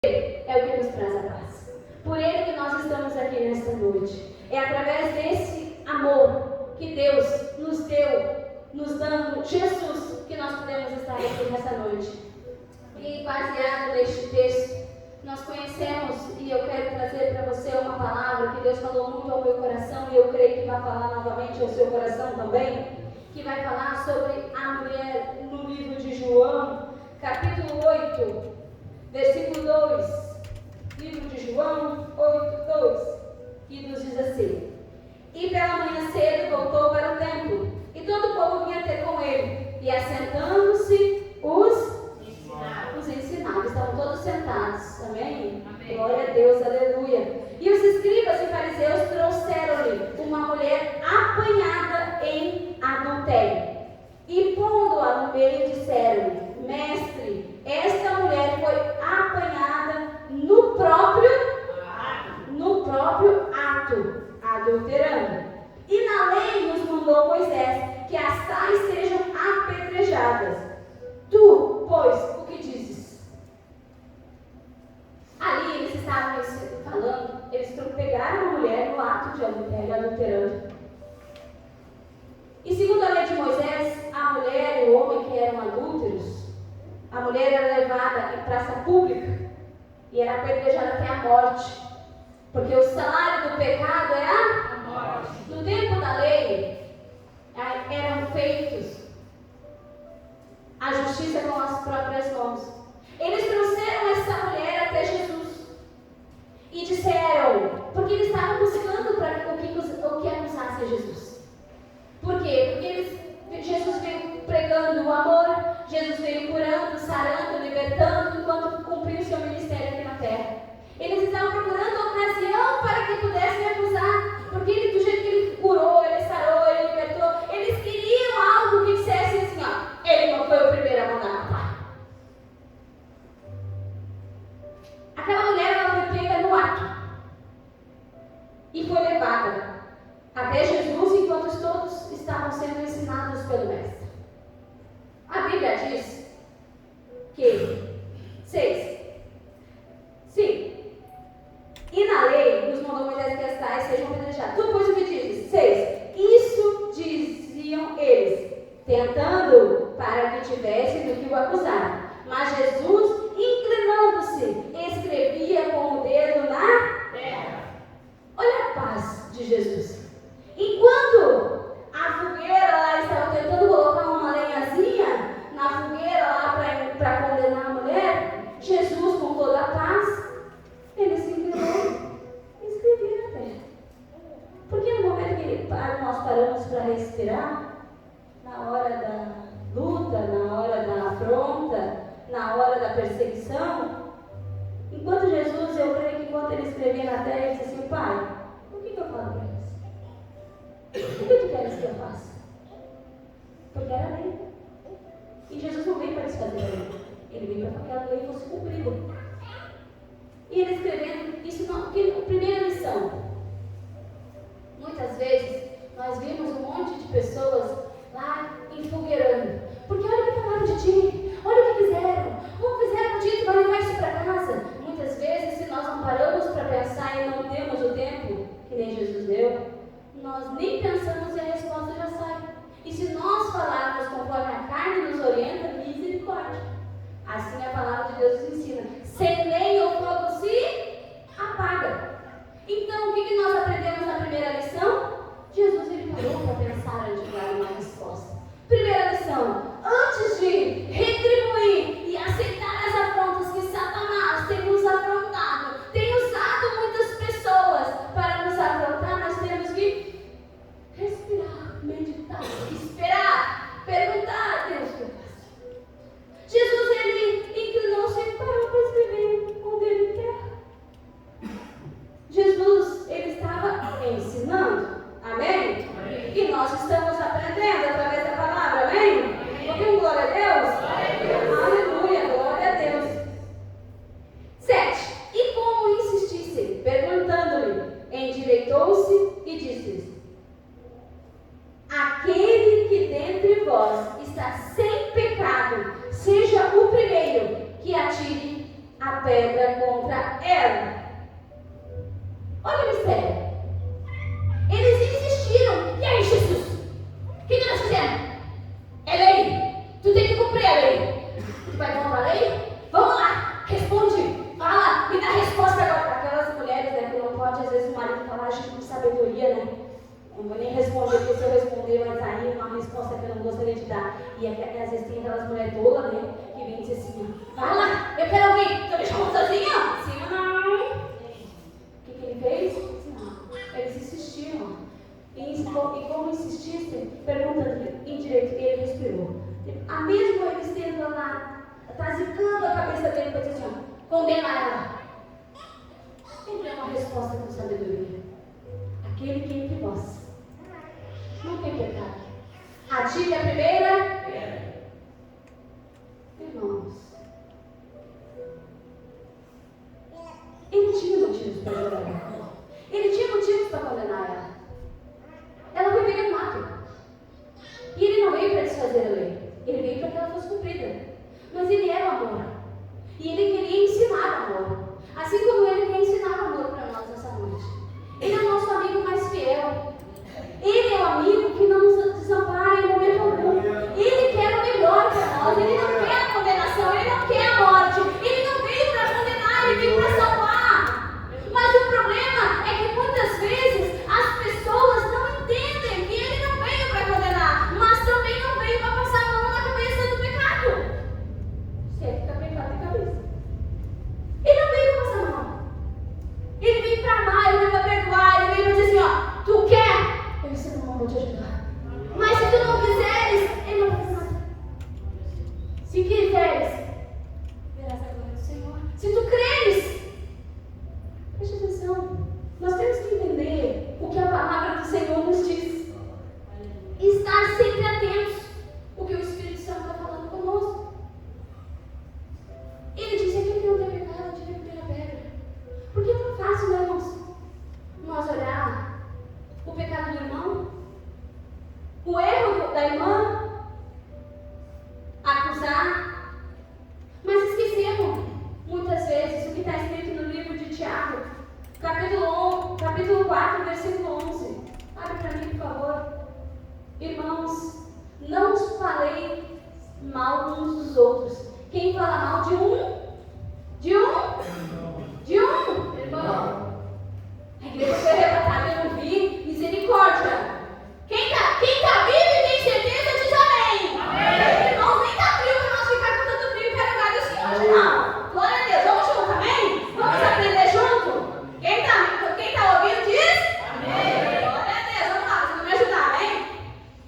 é o que nos traz a paz. Por Ele que nós estamos aqui nesta noite. É através desse amor que Deus nos deu, nos dando Jesus, que nós podemos estar aqui nessa noite. E baseado neste texto, nós conhecemos, e eu quero trazer para você uma palavra que Deus falou muito ao meu coração, e eu creio que vai falar novamente ao seu coração também, que vai falar sobre a mulher no livro de João, capítulo 8, versículo 2. Livro de João 8, 2, que nos diz assim: E pela manhã cedo voltou para o templo, e todo o povo vinha ter com ele, e assentando-se os ensinava. Estavam todos sentados, amém? Glória a Deus, aleluia. E os escribas e fariseus trouxeram-lhe uma mulher apanhada em adultério, e pondo-a no meio disseram-lhe: Mestre, esta mulher foi apanhada no próprio ato, adulterando. E na lei nos mandou Moisés que as tais sejam apedrejadas. Tu, pois, o que dizes? Ali eles estavam falando, eles pegaram a mulher no ato de adultério, adulterando. E segundo a lei de Moisés, a mulher e o homem que eram adúlteros, a mulher era levada em praça pública e era apedrejada até a morte. Porque o salário do pecado é a morte. No tempo da lei, eram feitos a justiça com as próprias mãos. Eles trouxeram essa mulher até Jesus e disseram, porque eles estavam buscando o que acusasse Jesus. Por quê? Porque Jesus veio pregando o amor, Jesus veio curando, sarando, libertando, enquanto cumpriu o seu ministério aqui na terra. Eles estavam procurando ocasião para que pudessem acusar, porque do jeito que ele curou, ele sarou, ele libertou, eles queriam algo que dissesse assim, ó, ele não foi o primeiro a mandar matar. Aquela mulher, ela foi pega no ato e foi levada até Jesus, enquanto todos estavam sendo ensinados pelo mestre. A Bíblia diz que 6. Sim. E na lei nos mandou Moisés que as tais sejam apedrejadas. Tu, pois, o que dizes? 6. Isso diziam eles, tentando para que tivessem do que o acusar. Mas Jesus, inclinando-se, escrevia com o dedo na terra. Olha a paz de Jesus. Enquanto a fogueira lá estava tentando colocar uma lenhazinha na fogueira lá para condenar a mulher, Jesus, com toda a paz, ele se inclinou e escrevia na terra. Porque no momento que nós paramos para respirar, na hora da luta, na hora da afronta, na hora da perseguição, enquanto Jesus, eu creio que enquanto ele escrevia na terra, ele disse assim: Pai, o que eu falo para eles? O que tu queres que eu faça? Porque era lei. E Jesus não veio para desfazer a lei. Ele veio para que aquela lei fosse cumprida. E ele escrevendo isso, porque a primeira lição. Muitas vezes nós vimos um monte de pessoas lá enfogueirando. Porque olha o que falaram de ti, olha o que fizeram. Como fizeram contigo, tu vai levar isso para casa. Muitas vezes, se nós não paramos para pensar e não temos o tempo que nem Jesus deu, nós nem pensamos e a resposta já sai. E se nós falarmos conforme a carne nos orienta, misericórdia. Assim a palavra de Deus nos ensina. Sem lei o fogo se apaga. Então, o que nós aprendemos na primeira lição? Jesus, ele parou para pensar antes de dar uma resposta. Primeira lição: antes de retribuir e aceitar as afrontas que Satanás tem nos afrontado, tem usado muitas pessoas para nos afrontar, nós temos que respirar, meditar, esperar, perguntar a Deus o que eu faço. Jesus, ele inclinou-se e parou para escrever com o dedo para ela. Olha o mistério. Eles insistiram. E aí, Jesus? O que nós fizemos? É lei. Tu tem que cumprir a lei. Tu vai contra a lei? Vamos lá. Responde. Fala. Me dá a resposta agora. Aquelas mulheres, né, que não pode, às vezes o marido fala, acho que com sabedoria, né? Não vou nem responder, porque se eu responder vai sair uma resposta que eu não gostaria de dar. E às vezes tem aquelas mulheres tolas, né? Que vem dizer assim, fala, eu quero alguém. Tu me chamou sozinha? Sim ou não? O que ele fez? Não. Eles insistiram. E como insistissem, perguntando indireito, ele respirou. A mesmo eles tendo lá, trazicando a cabeça dele para dizer assim, condena ela. Sempre é uma resposta com sabedoria. Aquele que entre vós não tem pecado. Atire a primeira. Irmãos, ele tinha motivos para julgar ela. Ele tinha motivos para condenar ela. Ela foi pega no mato. E ele não veio para desfazer a lei. Ele veio para que ela fosse cumprida. Mas ele era o amor. E ele queria ensinar o amor. Assim como ele quer ensinar o amor para nós nessa noite. Ele é o nosso amigo mais fiel. Ele é o amigo que não nos desampara em momento algum. Ele quer o melhor para nós. Ele não quer a condenação. Ele não quer a morte. Ele não veio para condenar. Ele veio para salvar. Mas o problema é que muitas vezes as pessoas não entendem que ele não veio para condenar, mas também não veio para passar a mão na cabeça do pecado. Se é que está pecado de cabeça. Ele não veio para passar a mão. Ele veio para amar, ele veio para perdoar, ele veio para dizer assim, ó, tu quer? Eu disse, não vou te ajudar. Mas se tu não quiseres, ele não vai fazer nada. Se quiseres, verás a glória do Senhor. Se tu creres, preste atenção. Nós temos que entender o que a palavra do Senhor nos diz. E estar sempre atentos ao que o Espírito Santo está falando conosco. Ele disse aqui que não tem pecado, tira a primeira pedra. Porque é tão fácil, né, irmãos? Nós olhar o pecado do irmão, o erro da irmã, acusar, mas esquecemos muitas vezes o que está escrito no livro de Tiago, capítulo 4, versículo 11. Abre para mim, por favor. Irmãos, não os falei mal uns dos outros. Quem fala mal de um? Irmão. A igreja foi arrebatada, eu não vi. Misericórdia. Quem tá vivo e tem certeza diz amém. Amém. Irmãos, nem tá frio para nós ficar com tanto frio e quero lugar do Senhor hoje não. Glória a Deus. Vamos junto, amém? Vamos aprender junto? Quem tá ouvindo diz? Amém. Glória a Deus. Vamos lá, vocês vão me ajudar, amém?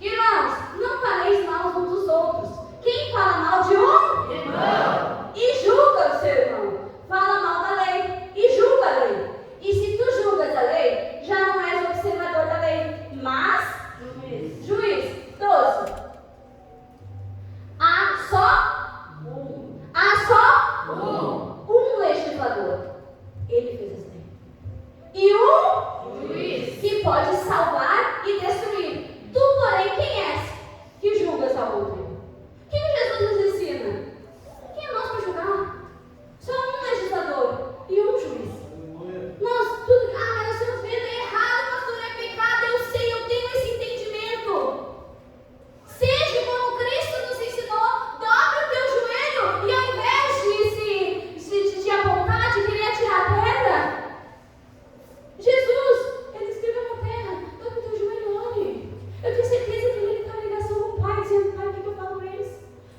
Irmãos, não faleis mal uns dos outros. Quem fala mal de um? Irmão. E julga o seu irmão. Fala mal da lei e julga a lei. E se tu julgas a lei, já não és observador da lei, mas juiz. 12. Há só um legislador. Ele fez as leis. E um juiz que pode salvar e destruir. Tu, porém, quem és que julgas ao outro? O que Jesus nos ensina? Quem é nós para julgar? Só um legislador e um juiz. Nós estamos vendo, é errado, pastor, é pecado, eu sei, eu tenho esse entendimento. Seja como Cristo nos ensinou, dobra o teu joelho e ao invés de apontar, de querer atirar a pedra, Jesus, ele escreveu na terra, dobra o teu joelho e ore. Eu tenho certeza que ele está em ligação com o Pai, dizendo, Pai, o que eu falo para eles?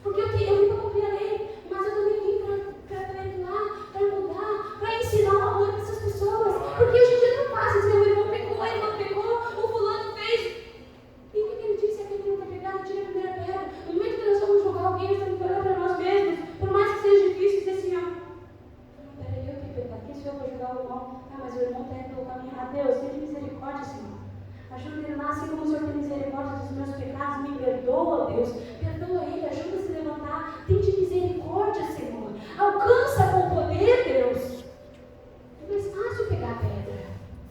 Porque eu vim para cumprir a lei, mas eu também vim para perdoar, para mudar, para ensinar o amor para essas pessoas. Porque hoje em dia não fácil dizer, o irmão pecou, o fulano fez. E o que ele disse? Aquele que não está pegado, tira a primeira pedra. No momento que nós vamos julgar alguém, nós temos que olhar para nós mesmos, por mais que seja difícil, dizer assim, ó, não, peraí, eu tenho pecado, quem sou eu para julgar o irmão? Mas o irmão está indo pelo caminho errado. Deus, tenha misericórdia, Senhor. Ajuda ele lá, assim como o Senhor tem misericórdia dos meus pecados, me perdoa, Deus. Perdoa ele, ajuda a se levantar. Tem de misericórdia, Senhor. Alcança com o poder, Deus. É mais fácil pegar a pedra.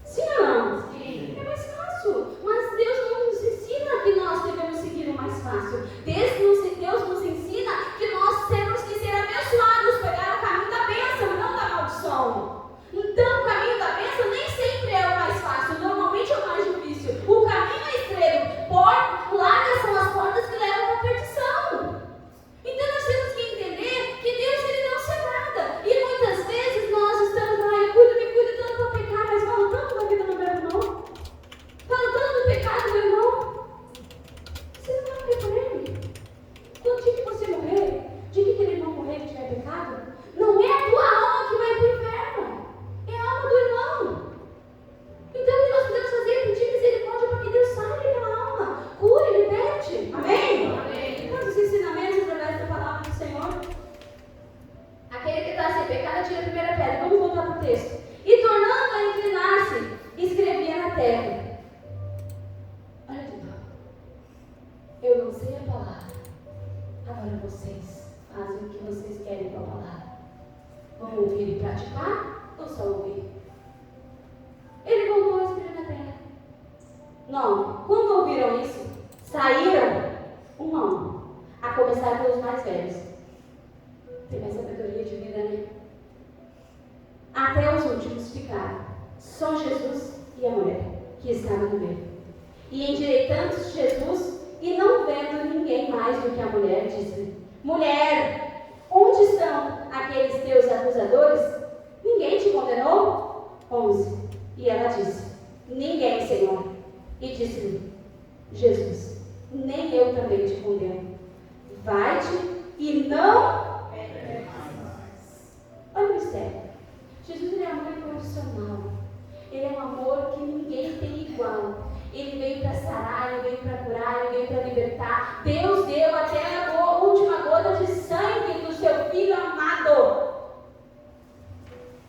Sim ou não? Sim. É mais fácil. Mas Deus não nos ensina que nós devemos seguir o mais fácil. Deus nos ensina que nós temos que ser abençoados, pegar o caminho da bênção, não da maldição. o texto. E tornando a inclinar-se, escrevia na terra. Olha que dó. Eu não sei a palavra. Agora vocês fazem o que vocês querem com a palavra. Vão ouvir e praticar ou só ouvir? Ele voltou a escrever na terra. Não. Quando ouviram isso, saíram um a um, a começar pelos mais velhos. Tem mais sabedoria de vida, né? Até os últimos ficaram. Só Jesus e a mulher que estava no meio. E endireitando-se Jesus, e não vendo ninguém mais do que a mulher, disse: Mulher, onde estão aqueles teus acusadores? Ninguém te condenou? 11. E ela disse: Ninguém, Senhor. E disse-lhe Jesus: Nem eu também te condeno. Vai-te e não peques mais. Olha o mistério. Jesus, ele é amor incondicional. Ele é um amor que ninguém tem igual. Ele veio para sarar, ele veio para curar, ele veio para libertar. Deus deu até a última gota de sangue do seu Filho amado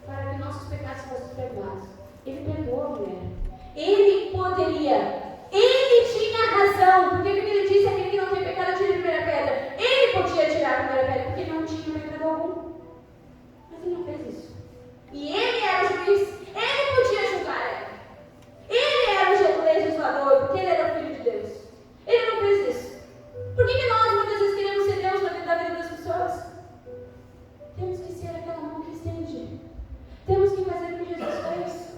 para que nossos pecados fossem perdoados. Ele perdoou a mulher. Ele poderia, ele tinha razão. Porque ele disse: aquele que não tem pecado, tira a primeira pedra. Ele podia tirar a primeira pedra porque não tinha pecado algum. Mas ele não fez isso. E ele era o juiz. Ele podia julgar ela. Ele era o legislador, porque ele era o Filho de Deus. Ele não fez isso. Por que nós muitas vezes queremos ser Deus na vida das pessoas? Temos que ser aquela mão que estende. Temos que fazer o que Jesus fez.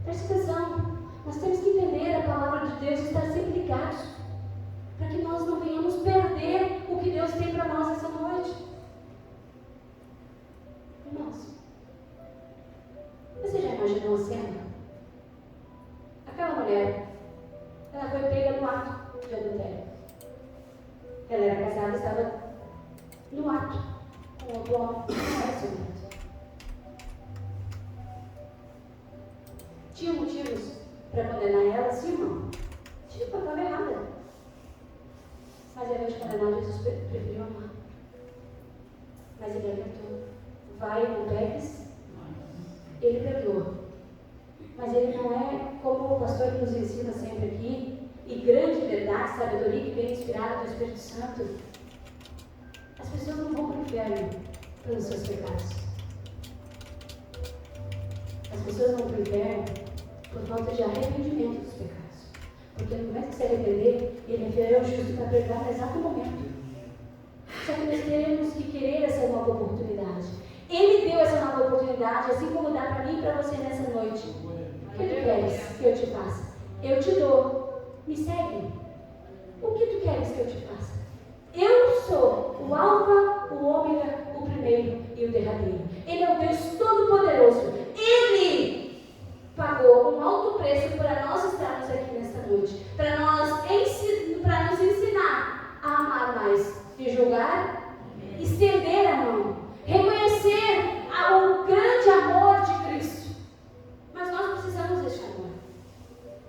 Preste atenção. Nós temos que entender a palavra de Deus e estar sempre ligados, para que nós não venhamos perder o que Deus tem para nós essa noite. Irmãos, você já imaginou a cena? Aquela mulher, ela foi pega no ato de adultério. Ela era casada e estava no ato com outro homem. Tinha motivos para condenar ela, sim ou não? Tinha, porque estava errada. Mas ao invés de condenar, Jesus preferiu amar. Mas ele alertou: vai e não peques. Ele perdoou. Mas ele não é como o pastor que nos ensina sempre aqui, e grande verdade, sabedoria que vem inspirada do Espírito Santo. As pessoas não vão para o inferno pelos seus pecados. As pessoas vão para o inferno por falta de arrependimento dos pecados. Porque no momento que se arrepender, ele é fiel e justo para perdoar no exato momento. Só que nós temos que querer essa nova oportunidade. Ele deu essa nova oportunidade, assim como dá para mim e para você nessa noite. O que tu queres que eu te faça? Eu te dou. Me segue. O que tu queres que eu te faça? Eu sou o Alfa, o Ômega, o primeiro e o derradeiro. Ele é o Deus Todo-Poderoso. Ele pagou um alto preço para nós estarmos aqui nesta noite. Para nos ensinar a amar mais e julgar, estender a mão, reconhecer o grande amor de Cristo. Mas nós precisamos deste amor.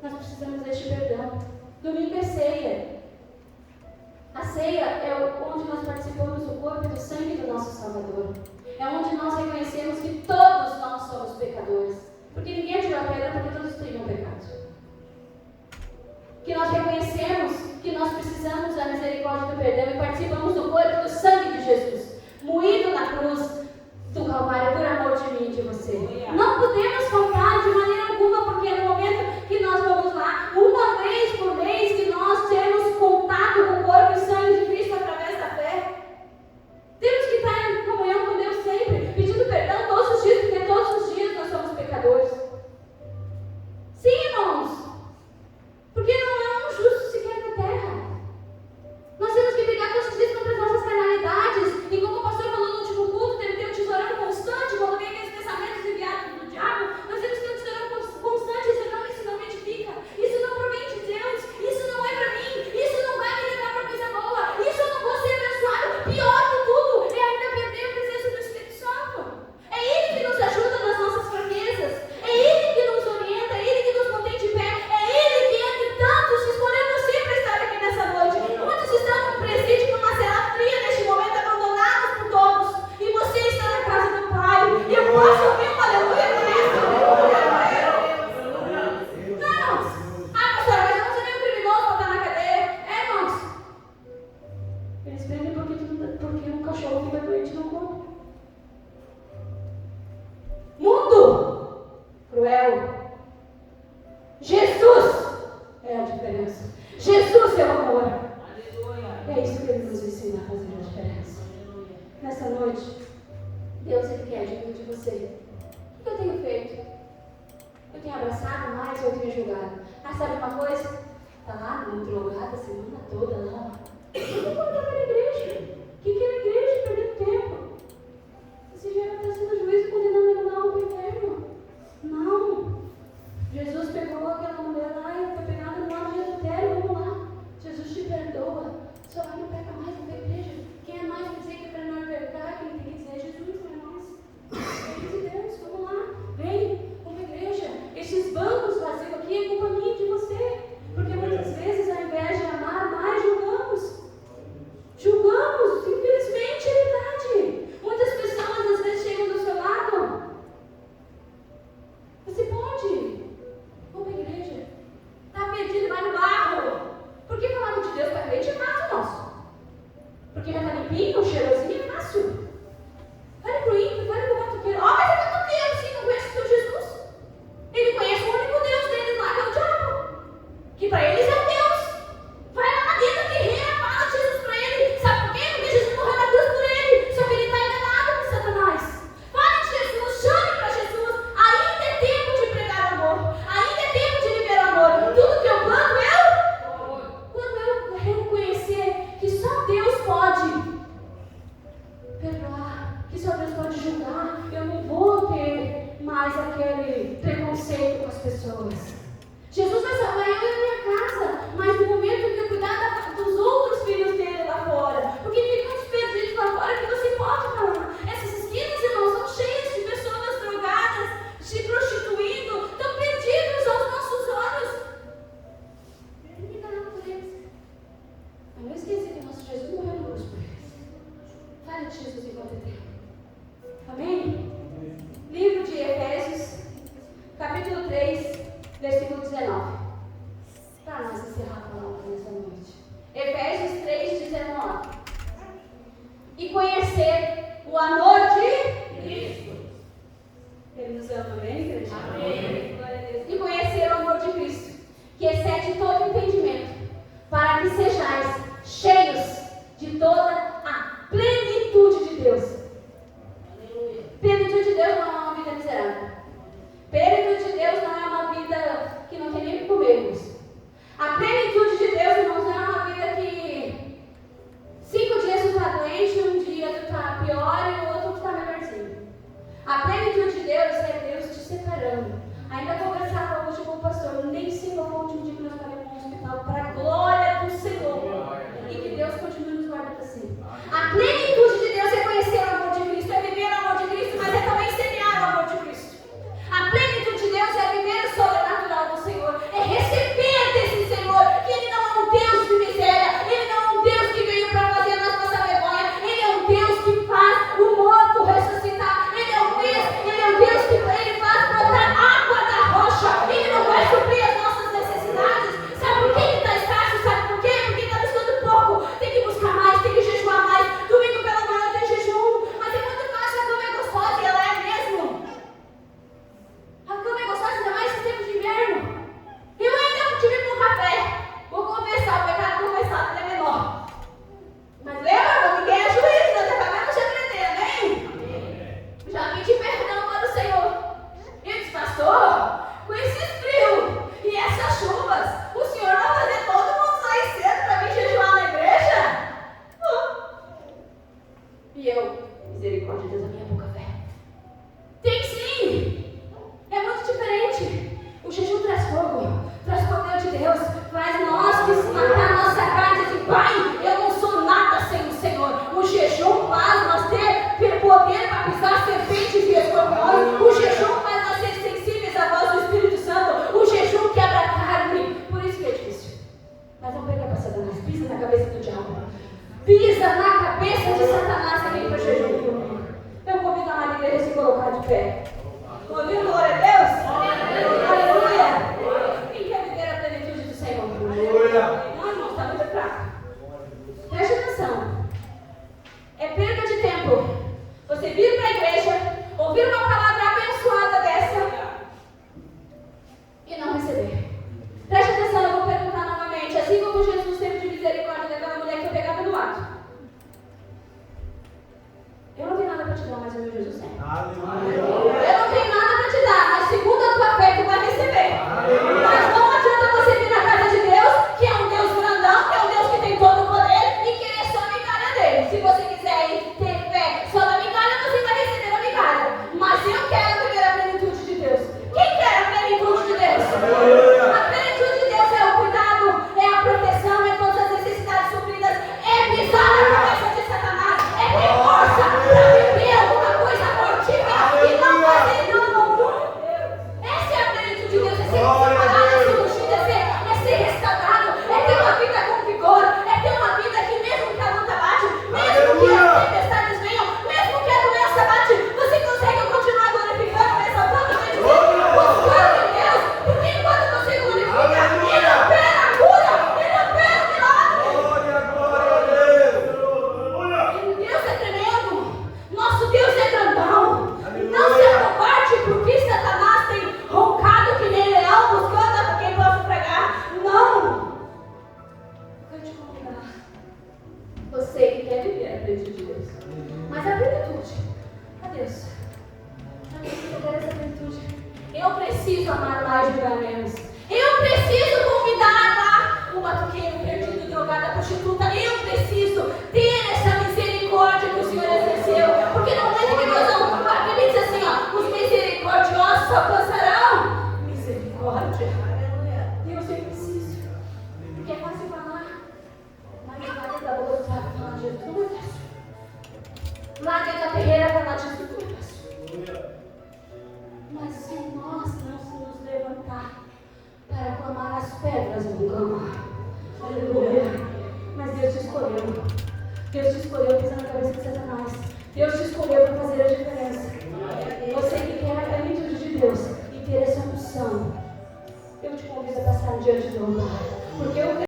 Nós precisamos deste perdão. Domingo é ceia. A ceia é onde nós participamos do corpo e do sangue do nosso Salvador. É onde nós reconhecemos que todos perto de você. O que eu tenho feito? Eu tenho abraçado mais ou eu tenho julgado? Ah, sabe uma coisa? Está lá, drogada a semana toda lá. Não tem como estar na igreja. O que é a igreja? Perdendo tempo. Você já vai estar sendo juiz e condenando ele na alma do inferno. Não. Jesus pegou aquela mulher lá e foi pegada no ato de adultério. Vamos lá. Jesus te perdoa. Só vai não peca mais na igreja. Quem é nós para dizer que é para não pecar? Quem tem que dizer é Jesus, não é nós. Filhos de Deus, vamos lá. Vem, vamos à igreja. Esses bancos vazios aqui é culpa minha e de você. Porque muitas vezes, ao invés de amar, mais julgamos. Julgamos, infelizmente, é verdade. Muitas pessoas às vezes chegam do seu lado. Você pode. Vamos à igreja. Está perdido, vai no barro. Por que falar de Deus para a gente é fácil, nosso? Porque já está limpinho, cheirosinho, é fácil. Fale para o ímpio, fale para o batuqueiro. Mas é batuqueiro, sim, não conhece o seu Jesus. Ele conhece o único Deus deles lá, que é o diabo. Que para eles é o Deus. Vai lá dentro da guerreira, fala de Jesus para ele. Sabe por quê? Porque Jesus morreu na cruz por ele. Só que ele está enganado por Satanás. Fale de Jesus, chame para Jesus. Ainda é tempo de pregar o amor. Ainda é tempo de viver o amor. Tudo que eu planto, quando eu reconhecer que só Deus pode perdoar, que só Deus pode julgar, eu não vou ter mais aquele preconceito com as pessoas. Jesus vai salvar eu e a minha casa, mas no momento que eu cuidar dos outros filhos dele lá fora, porque tem muitos perdidos lá fora que você pode falar. Essas esquinas, irmãos, são cheias de pessoas drogadas, se prostituindo, estão perdidos aos nossos olhos. Ninguém está nada por eles. Mas não esqueça que nosso Jesus morreu na cruz por eles. Fale de Jesus enquanto é tempo. Amém? Livro de Efésios, capítulo 3, versículo 19. Para nós encerrar a palavra nessa noite. Efésios 3, 19. E conhecer o amor de Cristo. Ele nos ama, amém, igreja? Amém. Glória a Deus. E conhecer o amor de Cristo, que excede todo entendimento, para que sejais cheios de toda a plenitude de Deus. Aleluia. Plenitude de Deus não é uma vida miserável. Plenitude de Deus não é uma vida que não tem nem o que comer, irmãos. A plenitude de Deus, irmãos, não é uma vida que 5 dias tu está doente, um dia tu está pior e o outro tu está melhorzinho. A plenitude de Deus é Deus te separando. Ainda conversava hoje com o pastor, nem sei qual foi o último dia que nós paramos no hospital, para a glória do Senhor. E que Deus continue nos guardando assim. A plenitude de Deus é conhecer o amor de Cristo, é viver o amor de Cristo, mas é também semear o amor de Cristo. A plenitude de Deus é viver o sobrenatural do Senhor, é receber desse Senhor, que Ele não é um Deus de miséria, Ele não é um Deus que veio para fazer nós passar vergonha, Ele é um Deus que faz o morto ressuscitar, Ele é um Deus que Ele faz brotar água da rocha, Ele não vai suprir as nossas necessidades. Sabe por que Ele está escasso? Sabe por quê? Porque está buscando pouco, tem que buscar mais, tem que jejuar mais. Domingo pela manhã tem jejum, mas é muito fácil, a cama é gostosa e ela é mesmo. A cama é gostosa, ainda mais em tempo de inverno. Eu ainda não tive com café. Vou confessar, o pecado confessado é menor. Mas lembra, ninguém é juiz, nós acabamos de aprender, amém? Já pedi perdão para o Senhor. Ele disse, pastor, com esse frio e essas chuvas, o Senhor vai fazer todo mundo sair cedo para vir jejuar na igreja? E eu, misericórdia, Deus, a minha boca velha. Tem sim! É muito diferente. O jejum traz fogo, traz poder de Deus, faz nós que matar a nossa carne e dizer, Pai, eu não sou nada sem o Senhor. O jejum faz nós ter poder para pisar serpentes e escorpiões. O jejum faz nós ser sensíveis à voz do Espírito Santo. O jejum quebra a carne. Por isso que é difícil. Mas não pega para Satanás, pisa na cabeça do diabo. Pisa na cabeça de Satanás que vem para o jejum. Eu convido a amada igreja a se colocar de pé. Ouviu, glória a Deus? Aleluia! Quem quer viver a plenitude do Senhor? Aleluia! Não, irmão, está muito fraco. Preste atenção. É perda de tempo. Você vir para a igreja, ouvir uma palavra abençoada dessa e não receber. Preste atenção, eu vou perguntar novamente. Assim como Jesus teve de misericórdia daquela mulher que foi pegada no ato. Eu não tenho nada para te dar, mas o meu Jesus tem. Aleluia! Eu preciso amar mais de menos. Eu preciso convidar lá o batuqueiro perdido, drogado, a prostituta. Eu preciso ter essa misericórdia que o Senhor exerceu. Porque não é que Deus não. A Bíblia diz assim, ó, os misericordiosos só passarão. Misericórdia. Deus, eu preciso. Porque é fácil falar. Mas lá da boca do sábio falar de Jesus, tudo é fácil. Lá dentro da terreira falar de Jesus, tudo é fácil. Mas se nós não nos levantar para clamar as pedras, vão clamar. Aleluia. Mas Deus te escolheu. Deus te escolheu pisando na cabeça de Satanás. Deus te escolheu para fazer a diferença. Você que quer a plenitude de Deus e ter essa unção, eu te convido a passar diante do altar. Porque eu